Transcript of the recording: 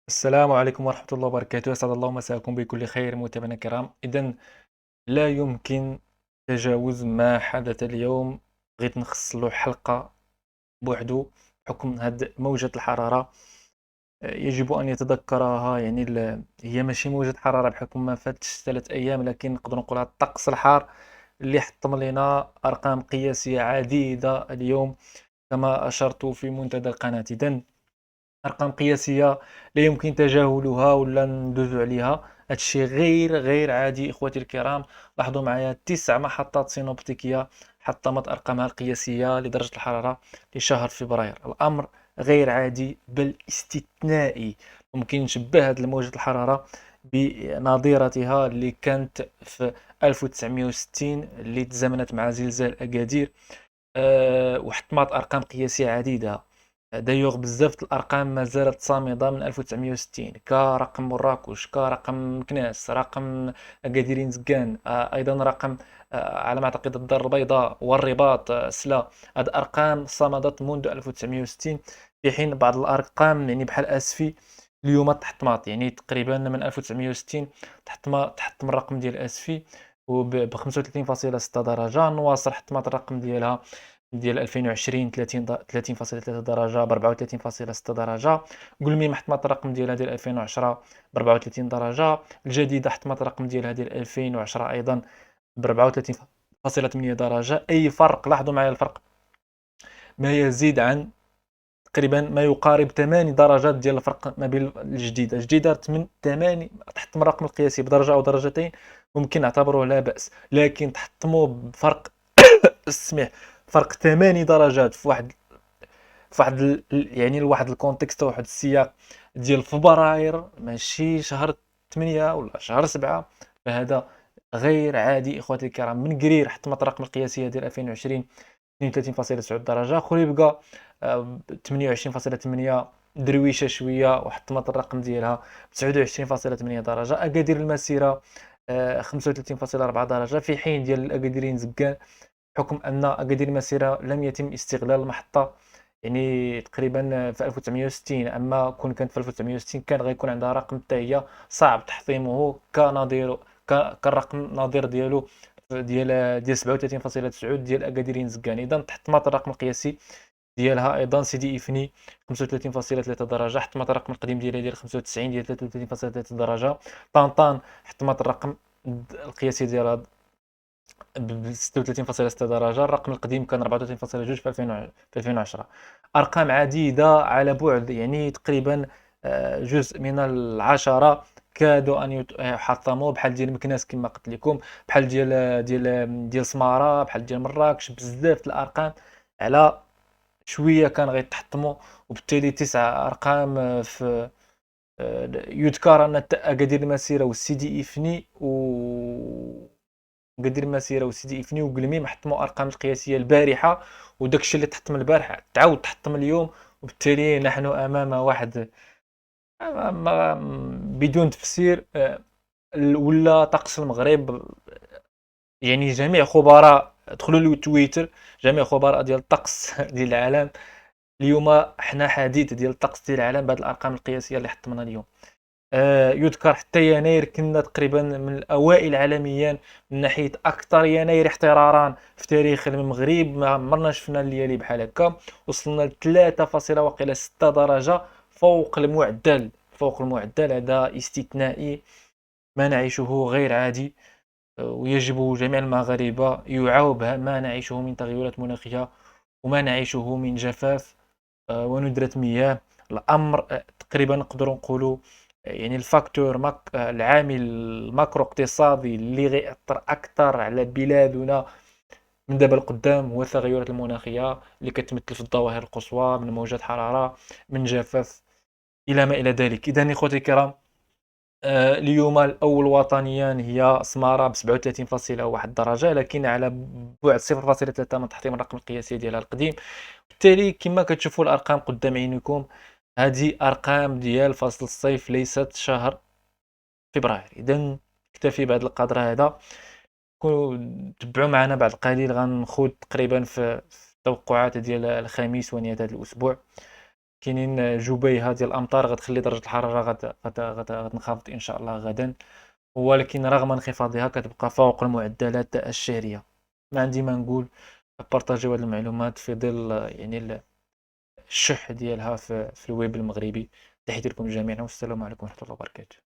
السلام عليكم ورحمة الله وبركاته، أسعد الله مساءكم بكل خير متابعينا الكرام. إذا لا يمكن تجاوز ما حدث اليوم. بغيت نخص له حلقة بوحدو بحكم هاد موجة الحرارة. يجب أن يتذكرها، يعني هي ماشي موجة حرارة بحكم ما فاتش 3 أيام، لكن نقدر نقولها الطقس الحار اللي حطم لنا أرقام قياسية عديدة اليوم كما أشرت في منتدى القناة. إذن أرقام قياسية لا يمكن تجاهلها ولا ندوزو عليها. هادشي غير عادي إخوتي الكرام. لاحظوا معايا 9 محطات سينوبتيكية حطمت أرقامها القياسية لدرجة الحرارة لشهر فبراير. الأمر غير عادي بل استثنائي. ممكن نشبه هذه موجة الحرارة بنظيرتها اللي كانت في 1960 اللي تزامنت مع زلزال أكادير. وحطمت أرقام قياسية عديدة. دايوغ بزاف د الأرقام ما زالت صامدة من 1960 كرقم مراكش، كرقم مكناس، رقم أكادير مزكان، أيضا رقم على ما أعتقد الدار البيضاء والرباط، سلا. هاد أرقام صمدت منذ 1960، في حين بعض الأرقام يعني بحال أسفي اليوم تحطمات، يعني تقريبا من 1960 تحطم الرقم ديال أسفي ب 35.6 درجة. نواصر حطمت الرقم ديال 2020 30.3 درجة ب 34.6 درجة. قلميم حطمت الرقم ديالها ديال 2010 ب 34 درجة. الجديدة حطمت الرقم ديالها ديال 2010 أيضا ب 34.8 درجة. أي فرق؟ لاحظوا معايا الفرق ما يزيد عن تقريبا ما يقارب 8 درجات ديال الفرق ما بين الجديدة من 8. تحطم الرقم القياسي بدرجة أو درجتين ممكن نعتبره لا بأس، لكن تحطمه بفرق السمح فرق 8 درجات يعني لواحد الكونتكست وواحد السياق ديال فبراير ماشي شهر 8 ولا شهر 7. فهذا غير عادي اخواتي الكرام. من قرير حطمت الرقم القياسية ديال 2020 32.9 درجة. خولي بقى 28.8 درويشة شوية وحطمت الرقم ديالها ب 29.8 درجة. أكادير المسيرة 35.4 درجة، في حين ديال الأكاديرين زكان بحكم أن أكادير المسيرة لم يتم استغلال المحطة يعني تقريبا في 1960. أما كون كانت في 1960 كان غيكون عندها رقم حتى هي صعب تحطيمه كنظير كالرقم النظير ديالو ديال 37.9 ديال أكادير زكان. إذا تحطمت الرقم القياسي ديالها. أيضا سيدي إفني 35.3 درجة، حطمت الرقم القديم ديالها ديال 95 ديال 33.3 درجة. طنطان حطمت الرقم القياسي ديالها ب 36.6 درجة. الرقم القديم كان 34.2 في 2010. أرقام عديدة على بعد يعني تقريبا جزء من العشرة كادوا أن يحطموا، بحال ديال مكناس كما قلت لكم، بحال ديال سمارة، بحال ديال مراكش. بزاف الأرقام على شوية كان غيتحطموا. وبالتالي 9 أرقام في يذكر أن أكادير المسيرة والسيدي إفني وقدير مسيره وسيدي إفني وقلميم حطموا ارقام القياسيه البارحه، وداك الشيء اللي تحطم البارحه تعاود تحطم اليوم. وبالتالي نحن امام واحد بدون تفسير. ولا طقس المغرب يعني جميع خبراء دخلوا له تويتر، جميع خبراء ديال الطقس ديال العالم اليوم حنا حديث ديال الطقس ديال العالم بهذه الارقام القياسيه اللي حطمنا اليوم. يذكر حتى يناير كنا تقريبا من الأوائل عالميا من ناحية أكثر يناير احترارا في تاريخ المغرب. ما عمرنا شفنا الليالي بحال هكا. وصلنا ل 3.6 درجة فوق المعدل. فوق المعدل هذا استثنائي ما نعيشه غير عادي. ويجب جميع المغاربة يوعوا ما نعيشه من تغيرات مناخية وما نعيشه من جفاف وندرة مياه. الأمر تقريبا نقدروا نقولوا يعني الفاكتور العامل الماكرو اقتصادي اللي غيأثر أكثر على بلادنا من دابا القدام هو التغيرات المناخية اللي كتمثل في الظواهر القصوى من موجات حرارة، من جفاف، إلى ما إلى ذلك. إذا إخوتي الكرام، اليوم الأول وطنيا هي سمارة ب 37.1 درجة، لكن على بعد 0.3 من تحطيم الرقم القياسي ديالها القديم. بالتالي كما كتشوفوا الأرقام قدام عينكم، هذه أرقام ديال فصل الصيف ليست شهر فبراير. إذا نكتفي بهذا القدر هذا. تبعوا معنا بعد قليل غنخوض تقريبا في التوقعات ديال الخميس ونهاية هذا الأسبوع. كاينين جبيهة ديال الأمطار غتخلي درجة الحرارة غتنخفض إن شاء الله غدا، ولكن رغم انخفاضها كتبقى فوق المعدلات الشهرية. ما عندي ما نقول، بارطاجيو هاد المعلومات في ظل يعني الشح ديالها في الويب المغربي. تحياتي لكم جميعا والسلام عليكم ورحمة الله وبركاته.